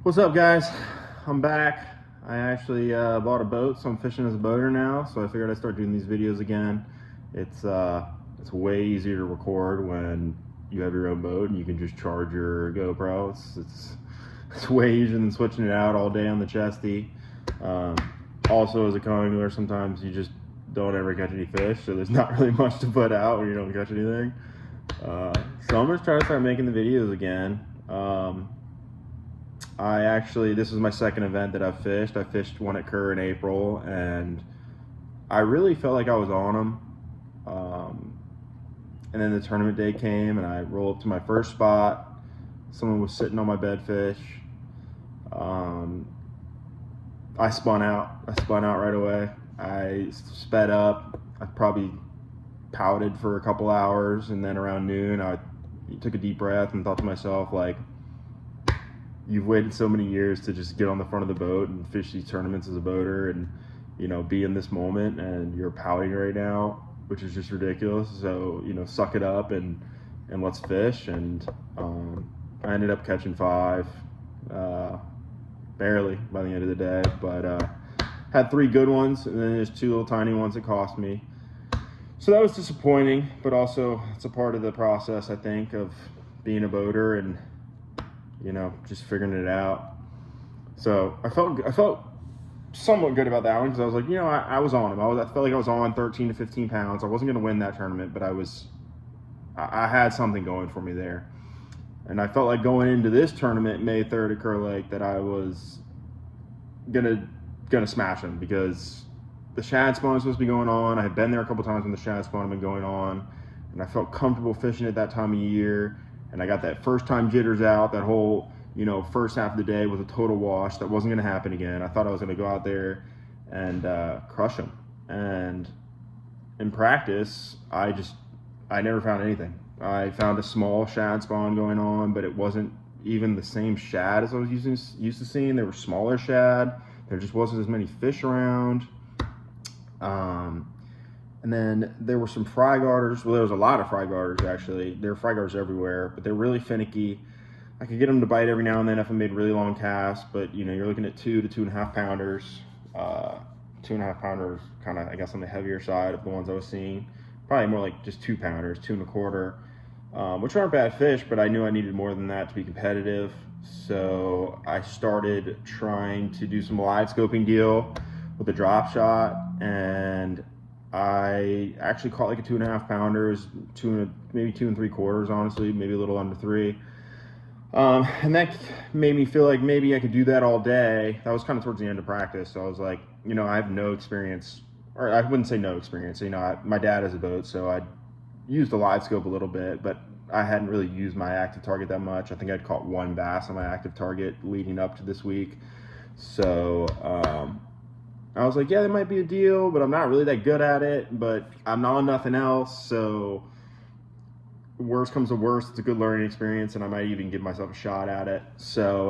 What's up, guys? I'm back. I actually bought a boat, so I'm fishing as a boater now. So I figured I'd start doing these videos again. It's way easier to record when you have your own boat and you can just charge your GoPro. It's way easier than switching it out all day on the chesty. Also, as a co-angler, sometimes you just don't ever catch any fish, so there's not really much to put out when you don't catch anything. So I'm gonna try to start making the videos again. This is my second event that I've fished. I fished one at Kerr in April, and I really felt like I was on them. And then the tournament day came, and I rolled up to my first spot. Someone was sitting on my bedfish. I spun out right away. I sped up. I probably pouted for a couple hours, and then around noon, I took a deep breath and thought to myself, like, you've waited so many years to just get on the front of the boat and fish these tournaments as a boater and, you know, be in this moment, and you're pouting right now, which is just ridiculous. So, you know, suck it up and let's fish. And I ended up catching 5, barely by the end of the day, but had 3 good ones, and then there's 2 little tiny ones that cost me. So that was disappointing, but also it's a part of the process, I think, of being a boater and, you know, just figuring it out. So I felt somewhat good about that one, because I was like, you know, I was on him. I felt like I was on 13 to 15 pounds. I wasn't going to win that tournament, but I had something going for me there. And I felt like going into this tournament, May 3rd at Kerr Lake, that I was gonna smash him, because the shad spawn was supposed to be going on. I had been there a couple times when the shad spawn had been going on, and I felt comfortable fishing at that time of year. And I got that first time jitters out. That whole, you know, first half of the day was a total wash. That wasn't going to happen again. I thought I was going to go out there and crush them. And in practice, I never found anything. I found a small shad spawn going on, but it wasn't even the same shad as I was used to seeing. There were smaller shad. There just wasn't as many fish around. And then there were some fry garters. Well, there was a lot of fry garters, actually. There were fry garters everywhere, but they're really finicky. I could get them to bite every now and then if I made really long casts, but, you know, you're looking at 2 to 2.5 pounders. 2.5 pounders, kind of, I guess, on the heavier side of the ones I was seeing. Probably more like just 2 pounders, 2.25, which aren't bad fish, but I knew I needed more than that to be competitive. So I started trying to do some live scoping deal with a drop shot, and I actually caught like a 2.5 pounders, maybe 2 3/4, honestly, maybe a little under 3. And that made me feel like maybe I could do that all day. That was kind of towards the end of practice. So I was like, you know, I have no experience, or I wouldn't say no experience. You know, my dad has a boat, so I used the live scope a little bit, but I hadn't really used my active target that much. I think I'd caught 1 bass on my active target leading up to this week. So, I was like, yeah, that might be a deal, but I'm not really that good at it, but I'm on nothing else, so worst comes to worst, it's a good learning experience, and I might even give myself a shot at it. So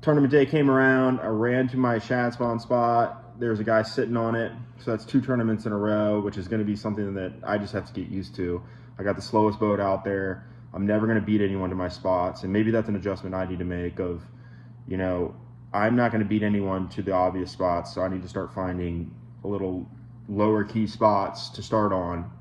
tournament day came around. I ran to my shad spawn spot. There's a guy sitting on it, so that's 2 tournaments in a row, which is going to be something that I just have to get used to. I got the slowest boat out there. I'm never going to beat anyone to my spots, and maybe that's an adjustment I need to make of, you know, I'm not going to beat anyone to the obvious spots, so I need to start finding a little lower key spots to start on,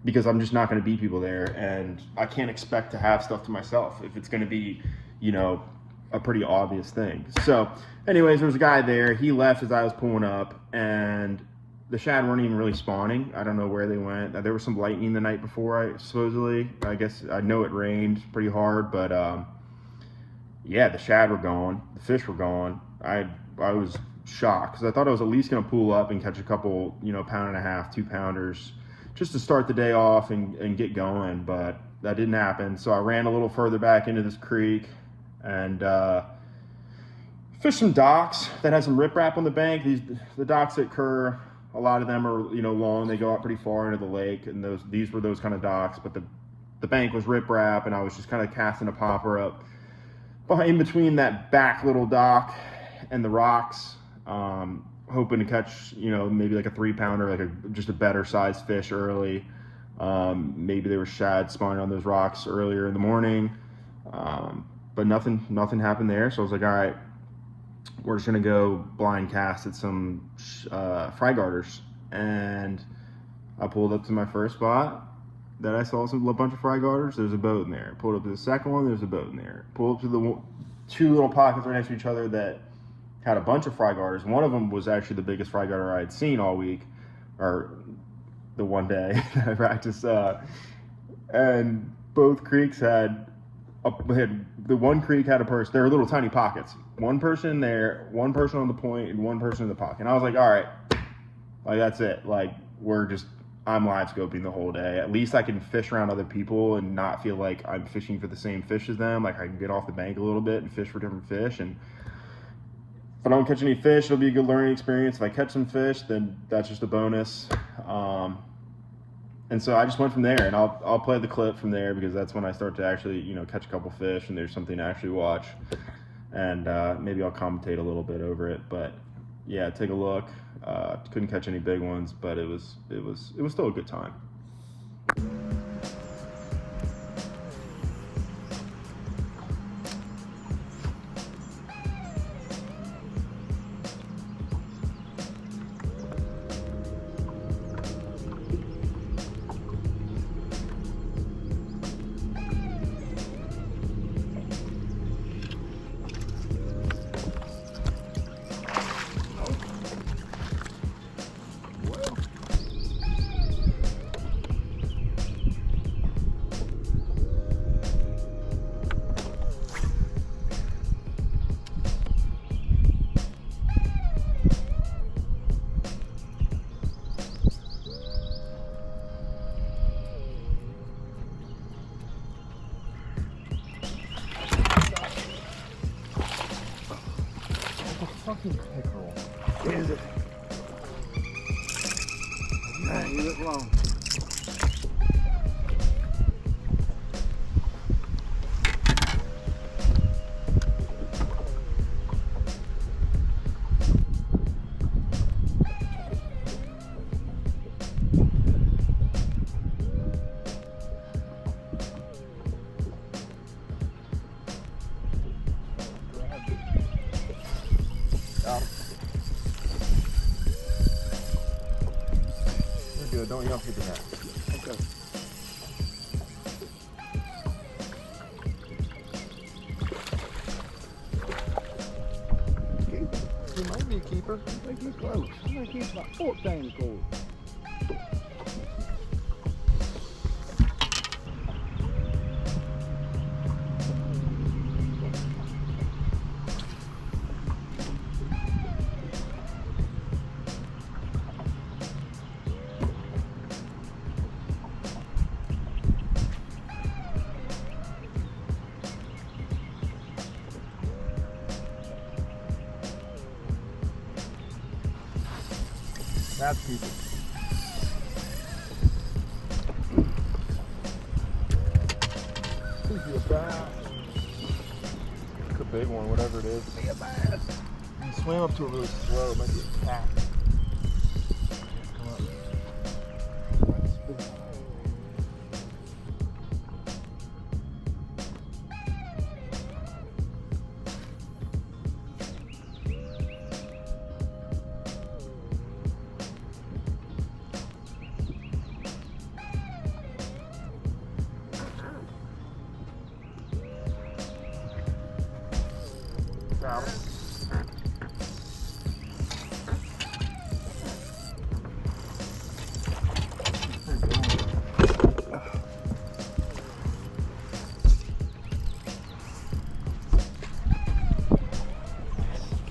because I'm just not going to beat people there, and I can't expect to have stuff to myself if it's going to be, you know, a pretty obvious thing. So anyways, there was a guy there. He left as I was pulling up, and the shad weren't even really spawning. I don't know where they went. There was some lightning the night before, supposedly. I guess I know it rained pretty hard, but yeah, the shad were gone. The fish were gone. I was shocked, because I thought I was at least going to pull up and catch a couple, you know, 1.5 pound, 2 pounders, just to start the day off and get going, but that didn't happen. So I ran a little further back into this creek and fished some docks that had some riprap on the bank. The docks at Kerr, a lot of them are, you know, long. They go out pretty far into the lake, and these were those kind of docks, but the bank was riprap, and I was just kind of casting a popper up in between that back little dock and the rocks, hoping to catch, you know, maybe like a 3 pounder, like just a better sized fish early. Maybe there were shad spawning on those rocks earlier in the morning. but nothing happened there. So I was like, all right, we're just gonna go blind cast at some fry garters, and I pulled up to my first spot that I saw a bunch of fry garters. There's a boat in there. Pulled up to the second one. There's a boat in there. Pulled up to the two little pockets right next to each other that had a bunch of fry garters. One of them was actually the biggest fry garter I had seen all week, or the one day that I practiced. And both creeks had the one creek had a person. They were little tiny pockets. One person there, one person on the point, and one person in the pocket. And I was like, all right, like that's it. Like I'm live scoping the whole day. At least I can fish around other people and not feel like I'm fishing for the same fish as them. Like I can get off the bank a little bit and fish for different fish. And if I don't catch any fish, it'll be a good learning experience. If I catch some fish, then that's just a bonus. And so I just went from there, and I'll play the clip from there because that's when I start to actually, catch a couple fish and there's something to actually watch. And maybe I'll commentate a little bit over it. But yeah, take a look. Couldn't catch any big ones, but it was still a good time. Fucking pickerel. Is it? Man, you look long. We're good. Don't yell for the net. Okay. He might be a keeper. I think he's close. I think he's about 14 cord. That's people. Could be a bass. It's a big one, whatever it is. Could be a bass. You swim up to it really slow, it might be a cat. Come on.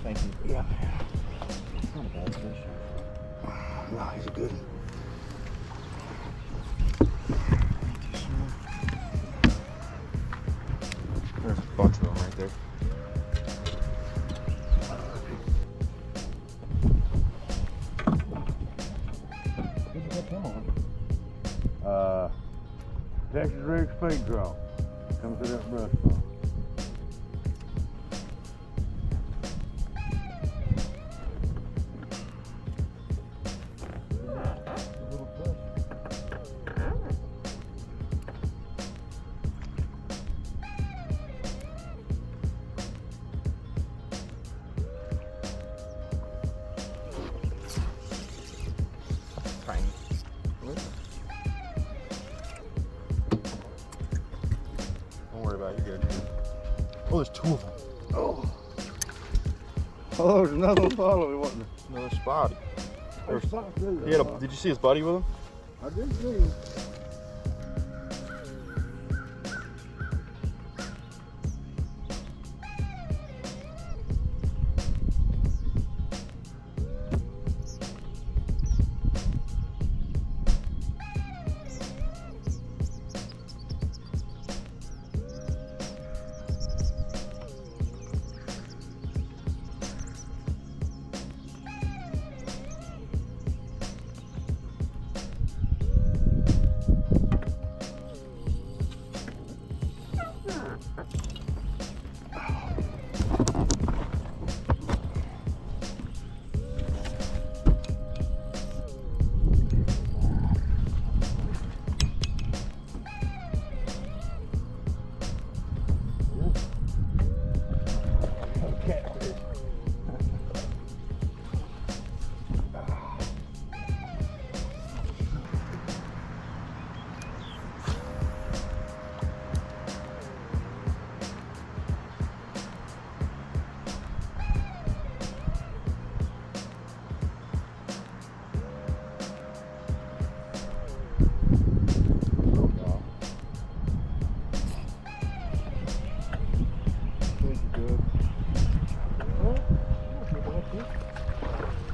Thank you. Yeah. It's not a bad fish. No, he's a good one. There's a bunch of them right there. Who'd you catch him on? Texas rig speed draw. Comes through that brush pile. Don't worry about it. You're good. Oh, there's 2 of them. Oh. Oh, there's another one following, wasn't there? Another spot. Did Did you see his buddy with him? I did see him.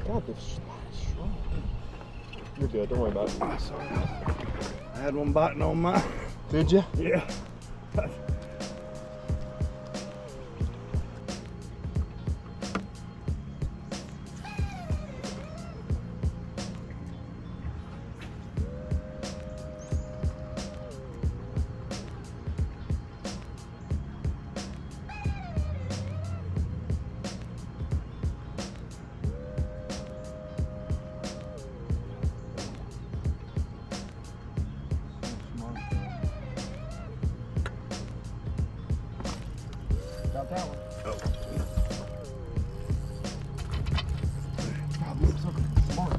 God, this spot is strong. You're good. Don't worry about it. Oh, sorry. I had one biting on mine. Did you? Yeah. Got that one. Oh. God, looks like smart.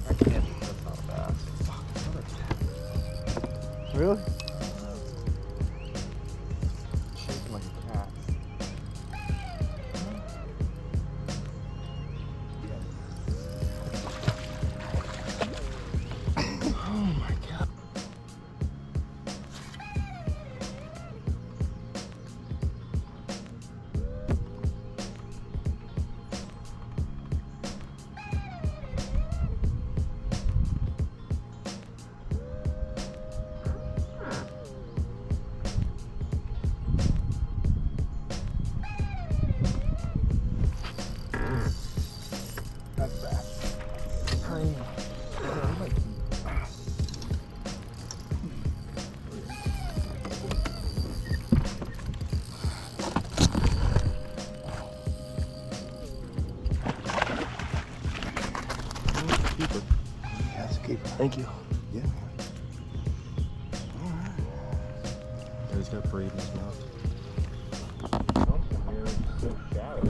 I can't. That's not a bass. Fuck, another cat. Really? Shaking like a cat. Oh my God. That's bad. Tiny. Keeper. Yeah, that's a keeper. Thank you. Yeah. Yeah, he's got braid in his mouth. Something here is so shallow.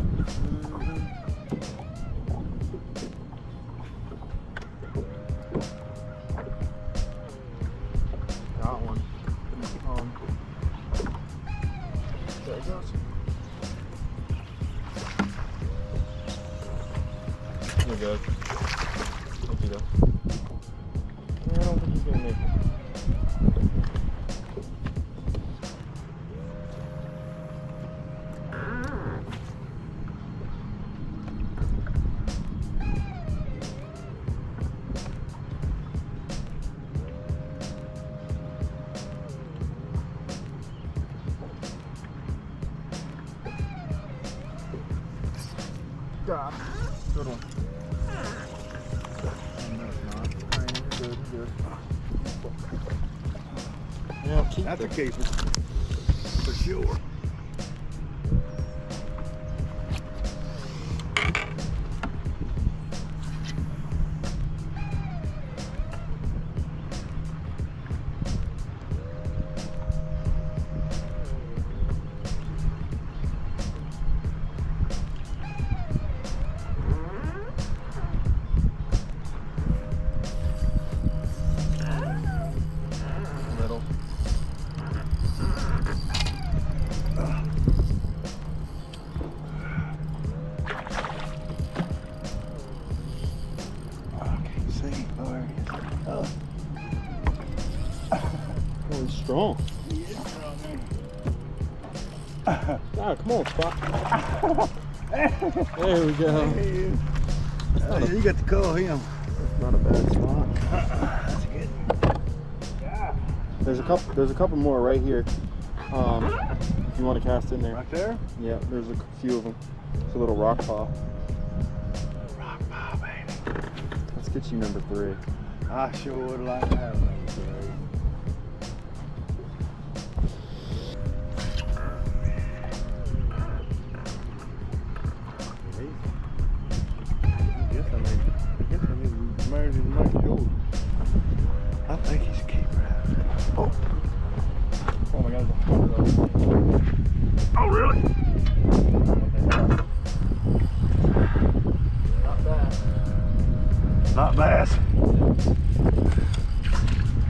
Got one. There it goes. You're good. Thank you, though. I don't think he's gonna make it. God. Good one. No, it's not. Good, good. Yeah, keep That's a it. keeper. For sure. Little. on. Ah, come on, Spot. There we go. You got to call him. That's not a bad spot. That's good. There's a couple more right here. If you want to cast in there. Right there? Yeah, there's a few of them. It's a little rock pile. Rock pile, baby. Let's get you number 3. I sure would like to have number 3. I need to marry him to make sure. I think he's a keeper. Oh. Oh my God. Oh, really? Not bad. Not bass.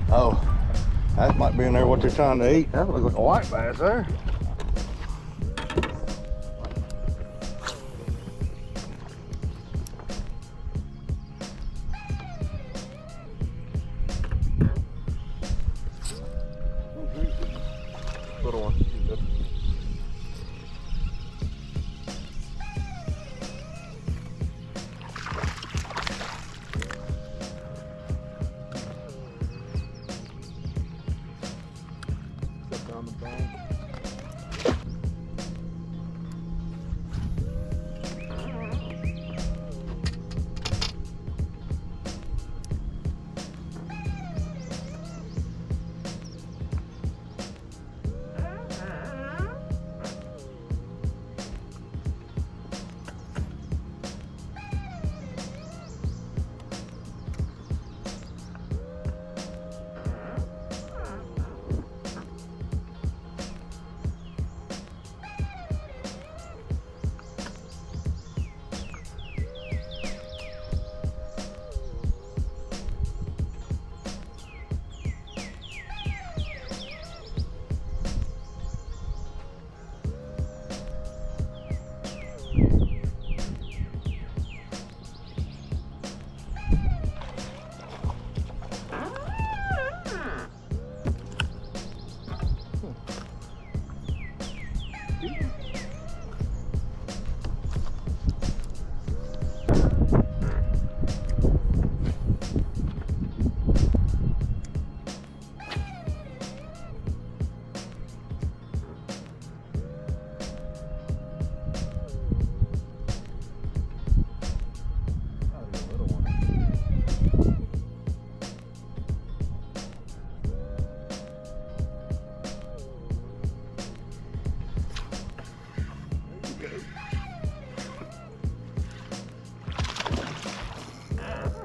Oh, that might be in there what they're trying to eat. That looks like a white bass there. Little one. Good. Step down the bank.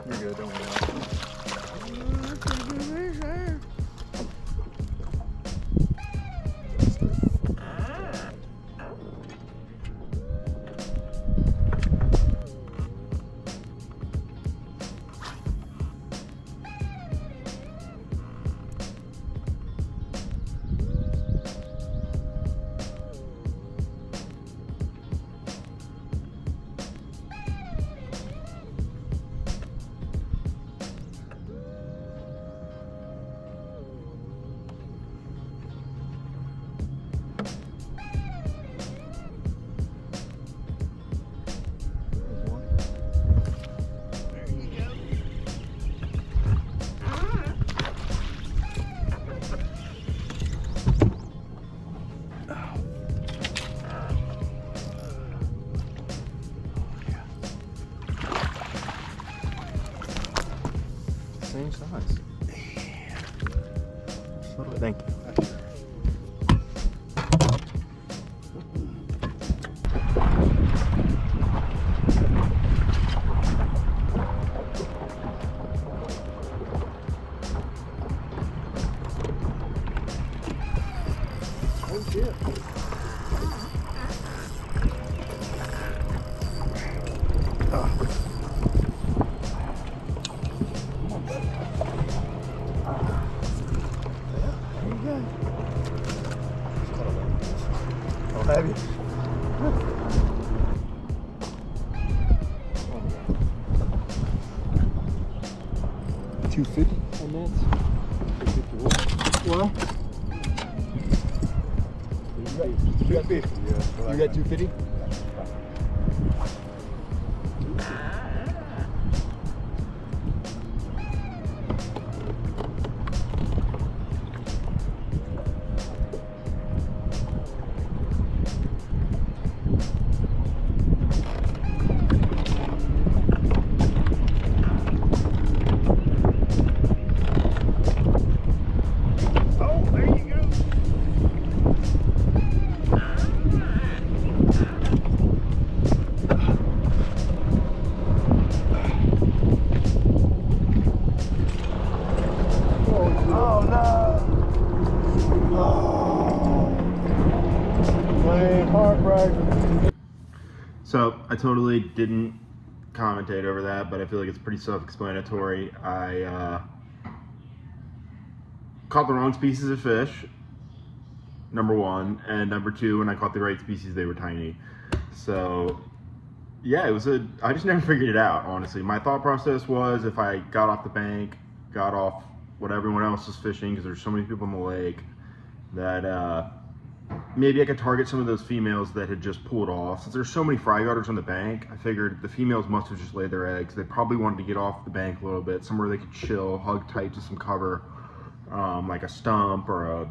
You're good, don't worry about it. Same size. Thank you. Oh shit. Oh, have you? $250 on that. $250 what? You got 250, yeah. You got 250? So I totally didn't commentate over that, but I feel like it's pretty self-explanatory. I caught the wrong species of fish, number one, and number two, when I caught the right species, they were tiny. So yeah, I just never figured it out, honestly. My thought process was, if I got off the bank, got off what everyone else was fishing, because there's so many people in the lake, that maybe I could target some of those females that had just pulled off. Since there's so many fry guarders on the bank, I figured the females must have just laid their eggs. They probably wanted to get off the bank a little bit, somewhere they could chill, hug tight to some cover, like a stump or a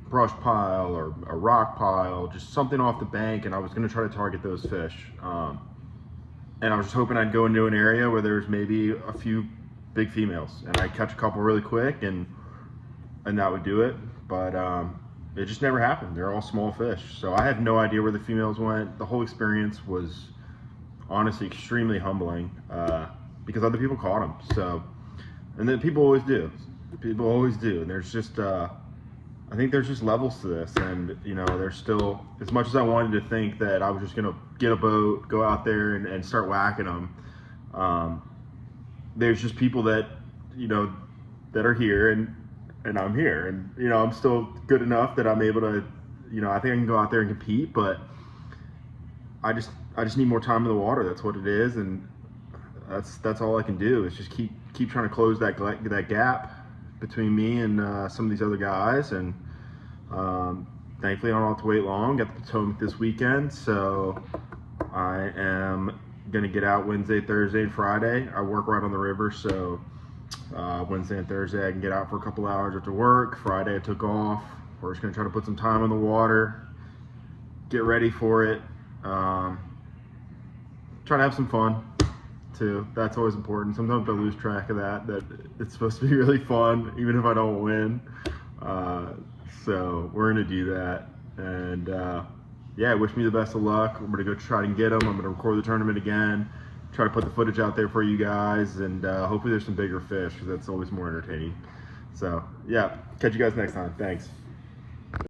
brush pile or a rock pile, just something off the bank, and I was going to try to target those fish. And I was just hoping I'd go into an area where there's maybe a few big females, and I'd catch a couple really quick, and that would do it. But it just never happened. They're all small fish. So I have no idea where the females went. The whole experience was honestly extremely humbling, because other people caught them. So, and then people always do. People always do. And there's just, I think there's just levels to this. And, you know, there's still, as much as I wanted to think that I was just going to get a boat, go out there and start whacking them, there's just people that, you know, that are here, and I'm here, and, you know, I'm still good enough that I'm able to, you know, I think I can go out there and compete, but I just need more time in the water. That's what it is, and that's all I can do, is just keep trying to close that gap between me and some of these other guys. And thankfully I don't have to wait long. Got the Potomac this weekend, so I am gonna get out Wednesday, Thursday, and Friday. I work right on the river, so Wednesday and Thursday I can get out for a couple hours after work. Friday I took off. We're just gonna try to put some time in the water, get ready for it, try to have some fun too. That's always important. Sometimes I lose track of that it's supposed to be really fun even if I don't win. So we're gonna do that, and yeah, wish me the best of luck. I'm gonna go try and get them. I'm gonna record the tournament again, try to put the footage out there for you guys, and hopefully there's some bigger fish, because that's always more entertaining. So yeah, catch you guys next time. Thanks.